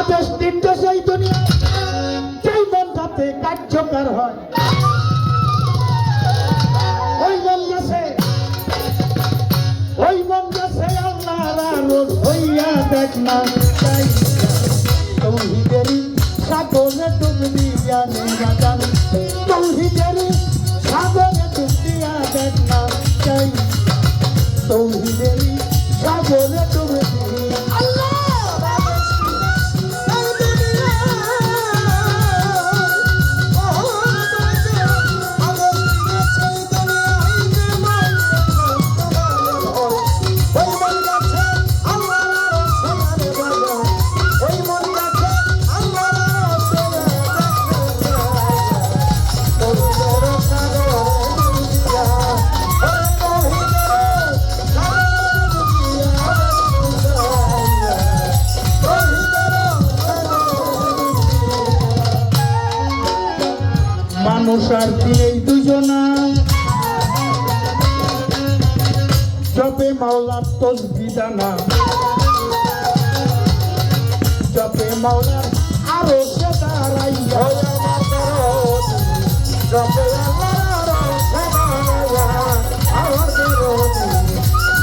আদেশ নির্দেশ এই দুনিয়া যেই মনটাতে কার্যকর হয় ওই মন গেছে আল্লাহর আরশ হইয়া দেখ না চাই তৌহিদেরই সাগরে ডুব দিয়া নেয়া যান তৌহিদেরই সাগরে ডুব দিয়া দেখ না চাই তৌহিদেরই সাগরে ডুব দিয়া আল্লাহ মানুষ আর কি এই দুজনা জপে মাওলার তসবিহ দানা জপে মাওলার আরশে দাঁড়াইয়া জপে আল্লাহর আরশে দাঁড়াইয়া আমার বিরোধী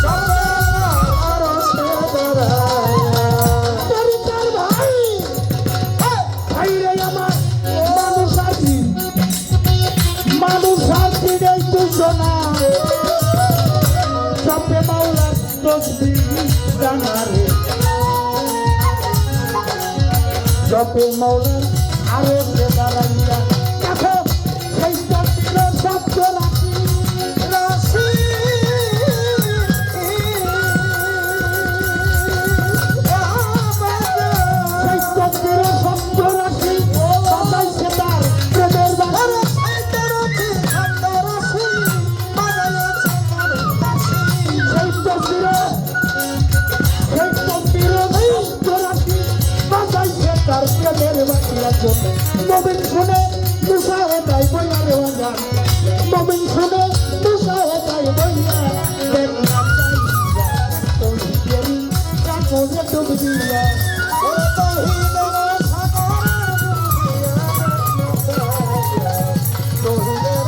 জপে আল্লাহর আরশে দাঁড়াইয়া পরিচার ভাই ভাই রে আমার মানুষ আসির এই দুজনা জপে মাওলার তসবিহ দানা রে জপে মাওলার আরশে দাঁড়াইয়া দেখো সেই তসবিহের শব্দ রাখি রাশি সেই তসবিহের শব্দ রাশি বাজাইছে তার প্রেমের বাসি তার প্রেমের বাসিয়া চলে মোমিন শুনে মুসাহেদাই বইয়া রে বাজান মোমিন শুনে মুসাহেদাই বইয়া দেখনা চাইয়া তৌহিদেরই সাগরে ডুব দিয়া ও তৌহিদের সাগরে ডুব দিয়া তৌহিদের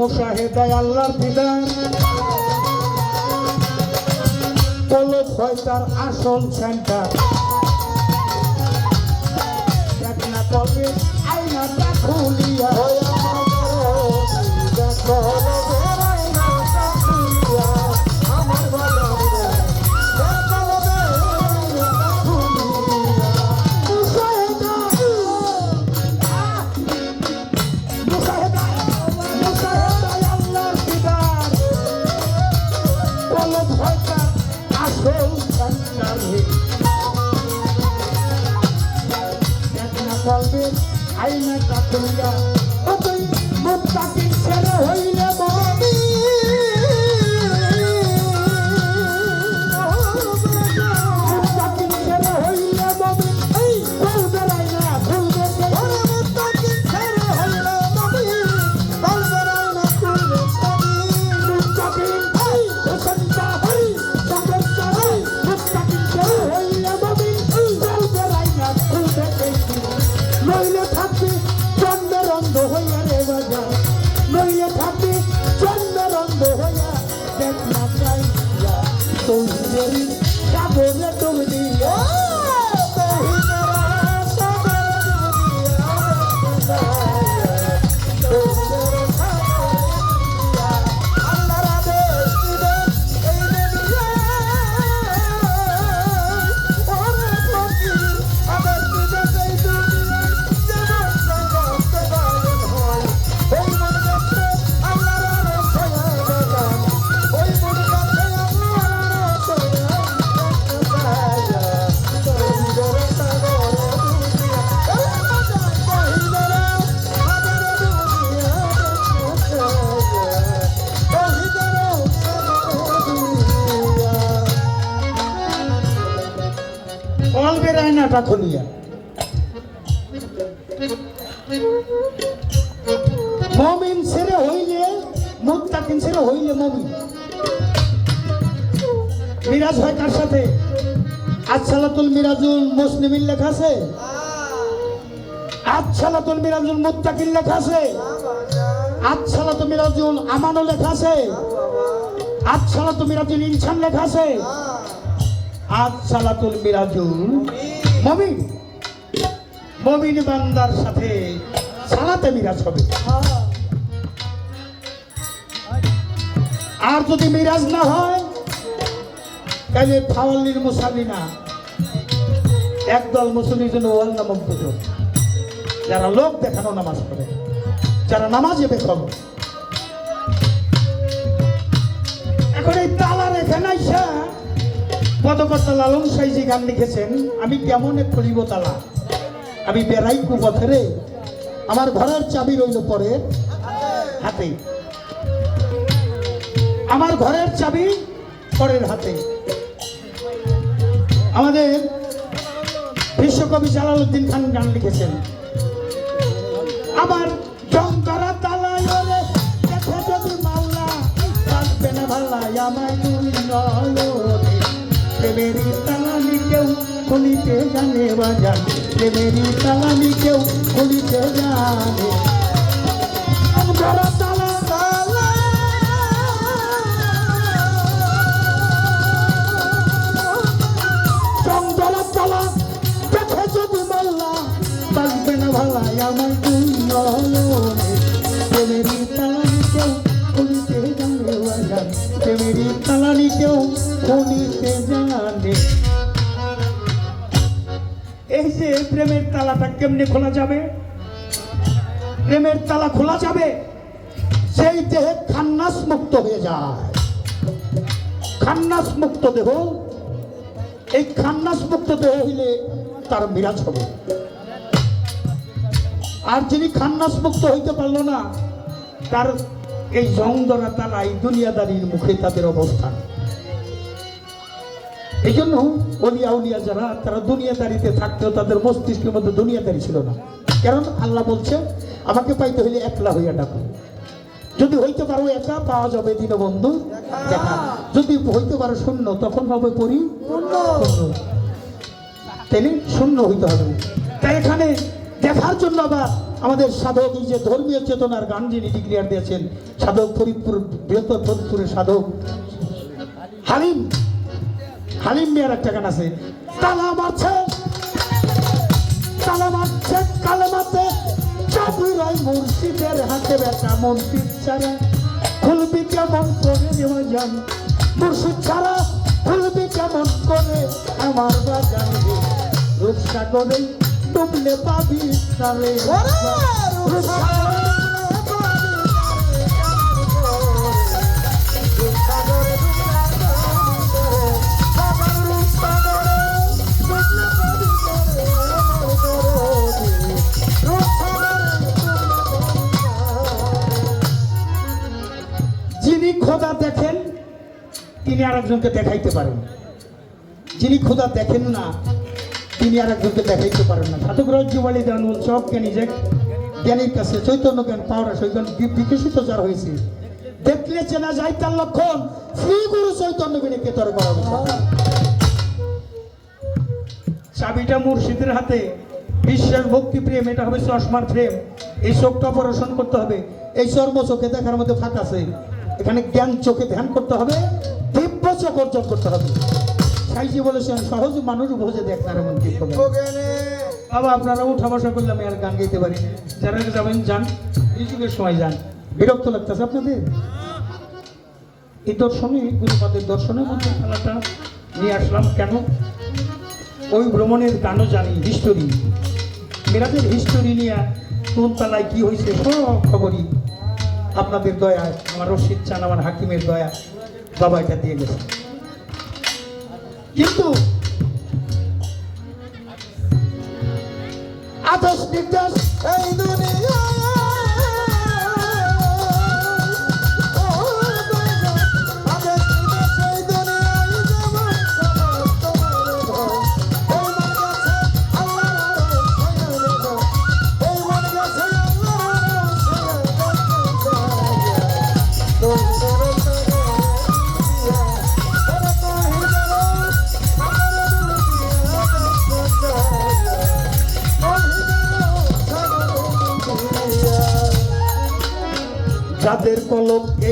মুশাহেদায় আল্লাহর বিধান কলব হয় তার আসল সেন্টার দেখ না কবে আয়নাটা খুলিয়া আমার ভালো আইনা কাতুলিয়া ও তুই মুত্তাকি ছেড়ে হইলে মমি মুত্তাকি ছেড়ে হইলে মমি এই খুলবে আইনা খুলবে ওরে মুত্তাকি ছেড়ে হইলে মমি খুলবে আইনা খুলবে মুত্তাকি এই সন্তা হই সন্তা হই মুত্তাকি ছেড়ে হইলে মমি খুলবে আইনা খুলবে নইলে থাকবি চন্দ্ররন্ধ হইয়া রে বাজা নইলে থাকবি চন্দ্ররন্ধ হইয়া দেখ না চাইয়া তৌহিদেরই সাগরে ডুব দিয়া আয়নাটা খুলিয়া মুমিন ছেড়ে হইলে মুত্তাকিন ছেড়ে হইলে মুমিন। মিরাজ হয় কার সাথে? আসসালাতুল মিরাজুল মুসলিমিন লেখা আছে, আসসালাতুল মিরাজুল মুত্তাকিন লেখা আছে, আসসালাতুল মিরাজুল আমানও লেখা আছে, আসসালাতুল মিরাজুল ইনসান লেখা আছে, আসসালাতুল মিরাজুল মুমিন। মুমিন বান্দার সাথে সালাতে মিরাজ হবে। আর যদি মিরাজ না হয় তাহলে ফাওয়াল্লির মুসাল্লিনা, একদল মুসল্লির জন্য ওয়াল নামক দুটো, যারা লোক দেখানো নামাজ পড়ে, যারা নামাজে বেখম। এখন এই তালা রেখে নাইসা পদকর্তা লালন সাইজি গান লিখেছেন, আমি কেমন এক করিব তালা, আমি বেড়াই কুপথেরে, আমার ঘরের চাবি রইল পরের হাতে, আমার ঘরের চাবি পরের হাতে। আমাদের বিশ্বকবি জালালউদ্দিন খান গান লিখেছেন, আমার জঙ্গরা তালায় ওরে দেখে যদি মাওলা রাখবে না ভালাই আমায় তুই নয়নে, প্রেমেরই তালানি কেউ খুলিতে জানে বাজান, প্রেমেরই তালানি কেউ খুলিতে জানে। জঙ্গরা তালা দেখে যদি মাল্লা বাঁচবে না ভালাই আমার তুই নয়নে, প্রেমেরই তালানি কেউ খুলিতে জানে বাজান, প্রেমেরই তালানি কেউ খুলিতে জানে। এই যে প্রেমের তালাটা কেমনে খোলা যাবে? প্রেমের তালা খোলা যাবে সেই দেহে খান্নাস মুক্ত হয়ে যায়। খান্নাস মুক্ত দেহ, এই খান্নাস মুক্ত দেহ হইলে তার মিরাজ হবে। আর যিনি খান্নাস মুক্ত হইতে পারলো না, তার এই জংদরা তালা, এই দুনিয়াদারির মুখে তাদের অবস্থান। এই জন্য ওলিয়া উলিয়া যারা, তারা দুনিয়াদারিতে থাকতেও তাদের মস্তিষ্কের মধ্যে দুনিয়াদারি ছিল না। কারণ আল্লাহ বলছে, আমাকে পাইতে হইলে একলা হইয়া ডাকো। যদি হইতে পারো একা, পাওয়া যাবে দীনবন্ধু দেখা। যদি হইতে পারো শূন্য, তখন হবে পরিপূর্ণ। তাইলে শূন্য হইতে হবে। তাই এখানে দেখার জন্য আবার আমাদের সাধক, এই যে ধর্মীয় চেতনার গান যিনি ডিক্লিয়ার দিয়েছেন, সাধক ফরিদপুর, বৃহত্তর ফরিদপুরের সাধক হালিম, হালিম মিয়ার একটা গান আছে, তালা মারছে কালেমাতে চাবুরাই মুর্শিদের হাতে বেটা, মন্ত্রী ছাড়া খুলবি কেমন করে দেওয়া যান, মুর্শিদ ছাড়া খুলবি কেমন করে আমার বাজান, রূপসাগরে ডুবলে পাবি তারে, যিনি খোদা দেখেন তিনি আরেকজনকে দেখাইতে পারেন, যিনি খোদা দেখেন না তিনি আরেকজনকে দেখাইতে পারেন না। সাধক রাজ্যবাড়ি দেন সব জ্ঞানী, যে জ্ঞানীর কাছে চৈতন্য জ্ঞান পাওয়ার সৈতন্য বিকশিত যার হয়েছে, দেখলে চেনা যায় তার লক্ষণ, শ্রী গুরু চৈতন্য বিনীকে তর করা হয়েছে। চাবিটা মুর্শিদের হাতে, বিশ্বাস ভক্তি প্রেম, এটা হবে চশমার ফ্রেম। এই চোখটা অপারেশন করতে হবে, এই চর্ম চোখে দেখার মধ্যে ফাঁক আছে, এখানে জ্ঞান চোখে ধ্যান করতে হবে, দিব্য চোখ অর্জন করতে হবে। সাইজি বলেছেন, সহজ মানুষ বোঝে দেখনার এমন কি বাবা। আপনারা উঠা বসা করলে আমি আর গান গাইতে পারি। যারা যাবেন যান, এই যুগের সময় যান। বিরক্ত লাগতেছে আপনাদের? এই দর্শনে, গুরুপাদের দর্শনের মধ্যে খেলাটা নিয়ে আসলাম কেন? ওই ভ্রমণের গানও জানি, হিস্টোরি, মেরাজের হিস্টোরি নিয়ে কোন তালায় কি হয়েছে সব খবরই আপনাদের দয়ায়, আমার রশিদ চান, আমার হাকিমের দয়া, বাবা এটা দিয়ে গেছে। কিন্তু আদেশ নির্দেশ এই দুনিয়া, যাদের কলম